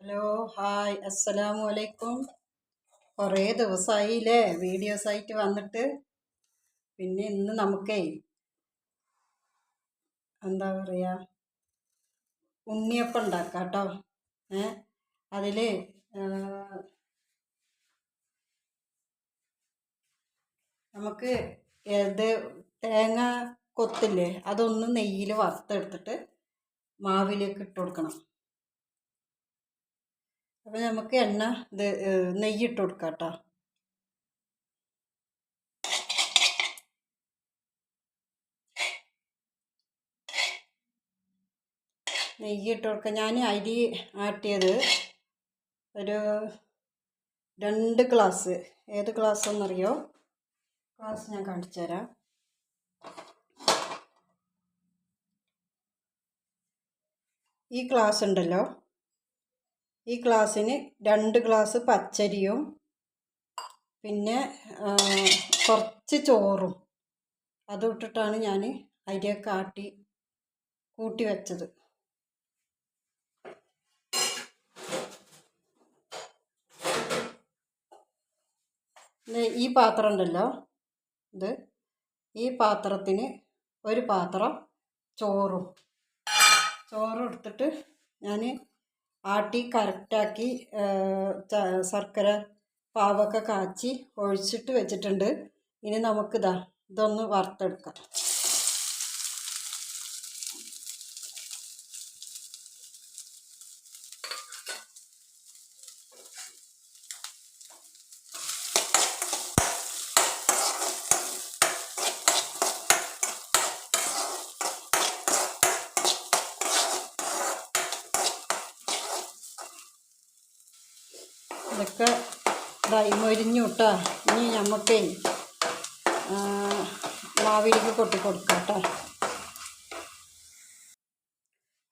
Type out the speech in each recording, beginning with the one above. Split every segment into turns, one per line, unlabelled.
Hello hi അസ്സലാമു അലൈക്കും. കുറേ ദിവസമായില്ലേ വീഡിയോസ് ആയിട്ട് വന്നിട്ട്. പിന്നെ ഇന്ന് നമുക്കേ എന്താ പറയുക, ഉണ്ണിയപ്പം ഉണ്ടാക്കാം കേട്ടോ. അതിൽ നമുക്ക് ഇത് തേങ്ങ കൊത്തില്ലേ, അതൊന്ന് നെയ്യിൽ വറുത്തെടുത്തിട്ട് മാവിലേക്ക് ഇട്ട് കൊടുക്കണം. അപ്പം നമുക്ക് നെയ്യ് ഇട്ട് കൊടുക്കാം കേട്ടോ. നെയ്യ് ഇട്ട് കൊടുക്കുക. ഞാൻ അരി ആട്ടിയത് ഒരു 2 ഗ്ലാസ്. ഏത് ഗ്ലാസ് എന്നറിയോ? ഗ്ലാസ് ഞാൻ കാണിച്ചു തരാം. ഈ ഗ്ലാസ് ഉണ്ടല്ലോ, ഈ ഗ്ലാസ്സിന് 2 ഗ്ലാസ് പച്ചരിയും പിന്നെ കുറച്ച് ചോറും അതും ഇട്ടിട്ടാണ് ഞാൻ അരിയൊക്കെ കൂട്ടി വെച്ചത്. ഈ പാത്രം ഉണ്ടല്ലോ, ഈ പാത്രത്തിന് ഒരു പാത്രം ചോറും എടുത്തിട്ട് ഞാൻ ആട്ടി കറക്റ്റാക്കി ശർക്കര പാവൊക്കെ കാച്ചി ഒഴിച്ചിട്ട് വെച്ചിട്ടുണ്ട്. ഇനി ഇതൊന്ന് വറുത്തെടുക്കാം. ഇതൊക്കെ മൊരിഞ്ഞു കേട്ടോ. ഇനി നമുക്കേ മാവിലേക്ക് കൊടുക്കാം കേട്ടോ.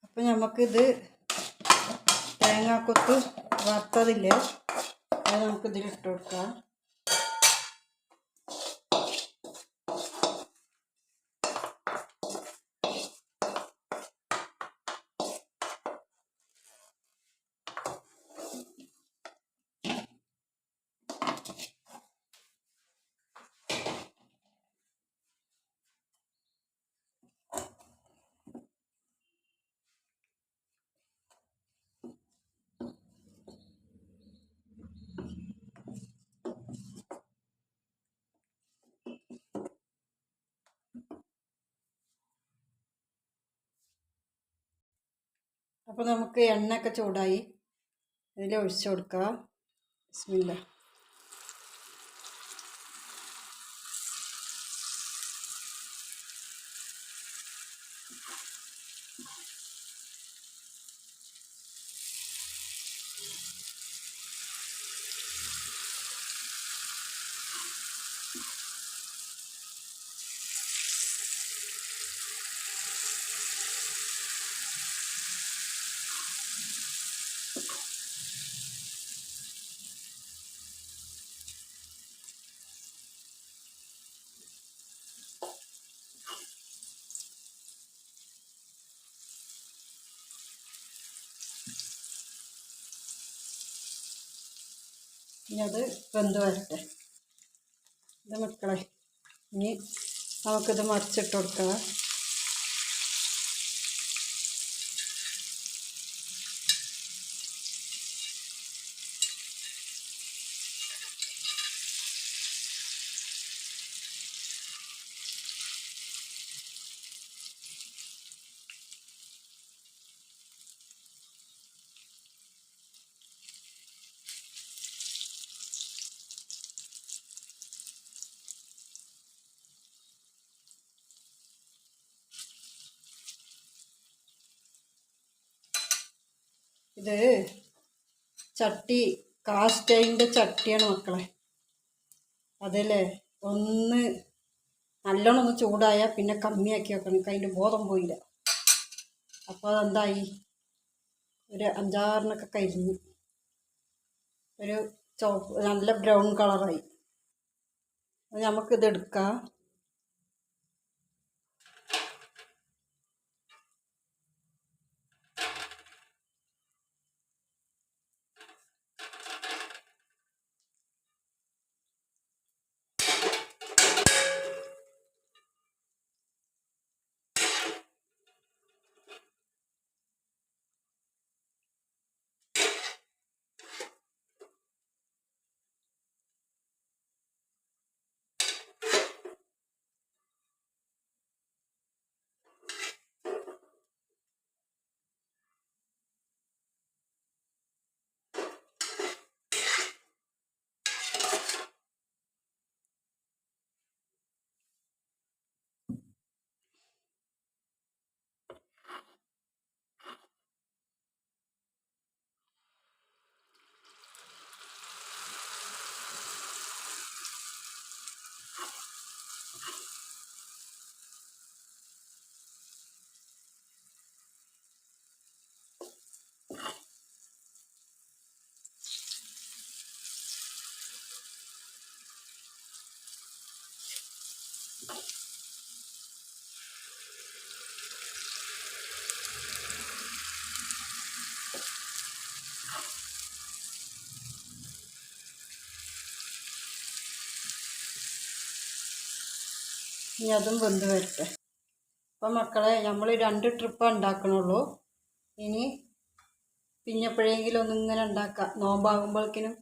അപ്പം നമുക്കിത് തേങ്ങാക്കൊത്ത് വറുത്തതില്ലേ, അത് നമുക്കിതിലിട്ട് കൊടുക്കാം. അപ്പോൾ നമുക്ക് എണ്ണയൊക്കെ ചൂടായി, ഇതിൽ ഒഴിച്ചു കൊടുക്കുക. ബിസ്മില്ലാ. ഇനി അത് വെന്ത് വരട്ടെ. മക്കളെ, ഇനി നമുക്കിത് മറിച്ചിട്ട് കൊടുക്കാം. ഇത് ചട്ടി കാസ്റ്റൈൻ്റെ ചട്ടിയാണ് മക്കളെ. അതല്ലേ നല്ലോണം ഒന്ന് ചൂടായാൽ പിന്നെ കമ്മിയാക്കി വെക്കണം. അതിൻ്റെ ബോധം പോയില്ല. അപ്പോൾ അതെന്തായി, ഒരു 5-6 കരിഞ്ഞു, ഒരു നല്ല ബ്രൗൺ കളറായി. നമുക്കിത് എടുക്കാം. ഇനി അതും വെന്ത് വരട്ടെ. അപ്പം മക്കളെ, നമ്മൾ 2 ട്രിപ്പ് ഉണ്ടാക്കണുള്ളൂ. ഇനി പിന്നെ എപ്പോഴെങ്കിലും ഒന്നിങ്ങനെ ഉണ്ടാക്കാം. നോമ്പാകുമ്പോഴേക്കിനും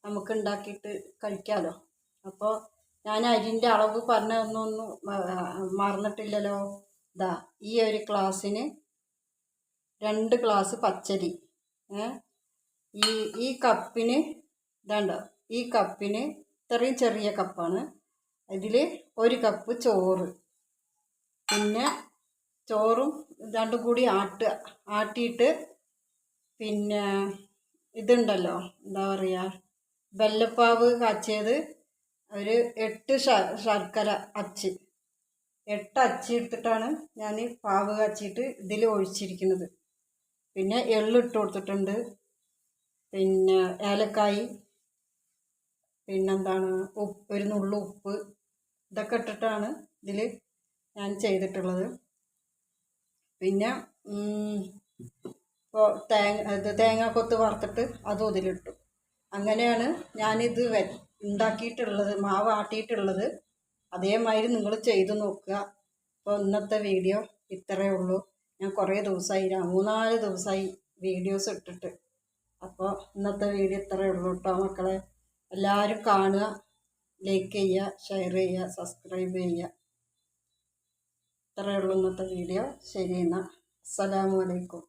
നമുക്ക് ഉണ്ടാക്കിയിട്ട് കഴിക്കാമല്ലോ. അപ്പോൾ ഞാൻ അരിൻ്റെ അളവ് പറഞ്ഞൊന്നും മറന്നിട്ടില്ലല്ലോ. ഇതാ ഈ ഒരു ഗ്ലാസ്സിന് 2 ഗ്ലാസ് പച്ചരി. ഈ കപ്പിന് ഇതാണ്ടോ, ഈ കപ്പിന് ഇത്രയും ചെറിയ കപ്പാണ്. ഇതിൽ 1 കപ്പ് ചോറ്. പിന്നെ ചോറും രണ്ടും കൂടി ആട്ടിയിട്ട് പിന്നെ ഇതുണ്ടല്ലോ, എന്താ പറയുക, വെല്ലപ്പാവ് കാച്ചിയത് ഒരു 8 ശർക്കര അച്ച്, 8 അച്ച് എടുത്തിട്ടാണ് ഞാൻ പാവ് കാച്ചിയിട്ട് ഇതിൽ ഒഴിച്ചിരിക്കുന്നത്. പിന്നെ എള്ളിട്ട് കൊടുത്തിട്ടുണ്ട്, പിന്നെ ഏലക്കായി, പിന്നെന്താണ് ഒരു നുള്ളു ഉപ്പ്, ഇതൊക്കെ ഇട്ടിട്ടാണ് ഇതിൽ ഞാൻ ചെയ്തിട്ടുള്ളത്. പിന്നെ ഇപ്പോൾ തേങ്ങാക്കൊത്ത് വറുത്തിട്ട് അതും ഇതിലിട്ടു. അങ്ങനെയാണ് ഞാനിത് ഉണ്ടാക്കിയിട്ടുള്ളത്, മാവ് ആട്ടിയിട്ടുള്ളത്. അതേമാതിരി നിങ്ങൾ ചെയ്ത് നോക്കുക. അപ്പോൾ ഇന്നത്തെ വീഡിയോ ഇത്രയേ ഉള്ളൂ. ഞാൻ കുറേ ദിവസമായി, 3-4 ദിവസമായി വീഡിയോസ് ഇട്ടിട്ട്. അപ്പോൾ ഇന്നത്തെ വീഡിയോ ഇത്രയേ ഉള്ളൂ കേട്ടോ മക്കളെ. എല്ലാവരും കാണുക, ലൈക്ക് ചെയ്യുക, ഷെയർ ചെയ്യുക, സബ്സ്ക്രൈബ് ചെയ്യുക. ഇത്രയേ ഉള്ളൂ ഇന്നത്തെ വീഡിയോ. ശരി, എന്നാൽ അസ്സലാമു അലൈക്കും.